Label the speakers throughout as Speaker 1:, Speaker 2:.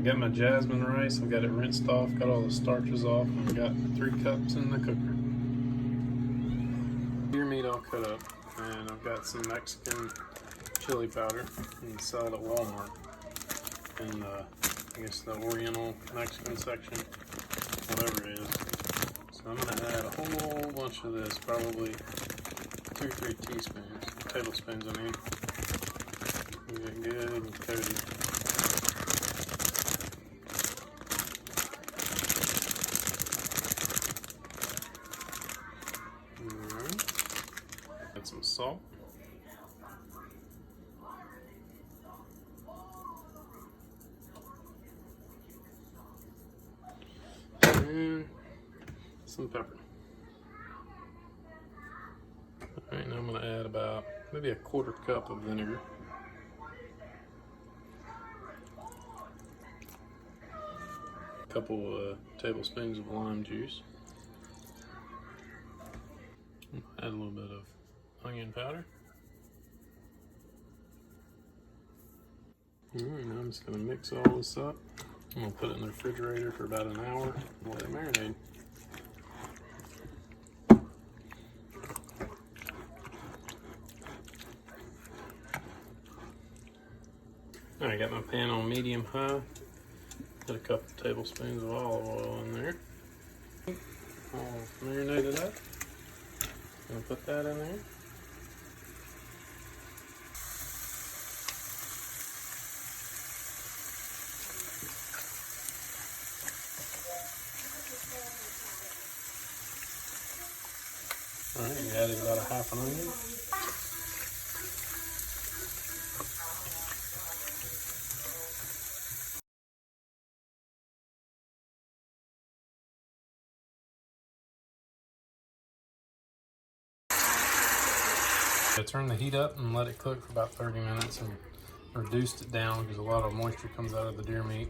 Speaker 1: got my jasmine rice. I've got it rinsed off, got all the starches off, and I've got 3 cups in the cooker. Deer meat all cut up, and I've got some Mexican chili powder. You can sell it at Walmart in I guess the Oriental Mexican section, whatever it is. So I'm gonna add a whole bunch of this, probably 2 or 3 tablespoons I mean. Get good and coated. Alright. Add some salt. And some pepper. Alright, now I'm going to add about maybe a 1/4 cup of vinegar. A couple tablespoons of lime juice. Add a little bit of onion powder. Alright, now I'm just going to mix all this up. I'm going to put it in the refrigerator for about an hour and let it marinate. I got my pan on medium high. Put a couple tablespoons of olive oil in there. All marinated up. Gonna put that in there. Alright, we added about a 1/2 onion. I turned the heat up and let it cook for about 30 minutes and reduced it down because a lot of moisture comes out of the deer meat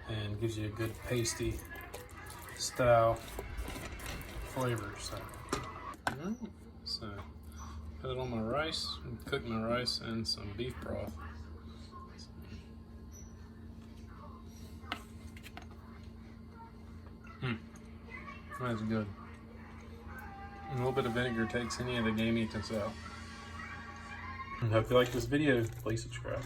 Speaker 1: and gives you a good pasty style flavor. So put it on my rice and cook my rice in some beef broth. That's good. And a little bit of vinegar takes any of the game meat that's out. And hope you like this video. Please subscribe.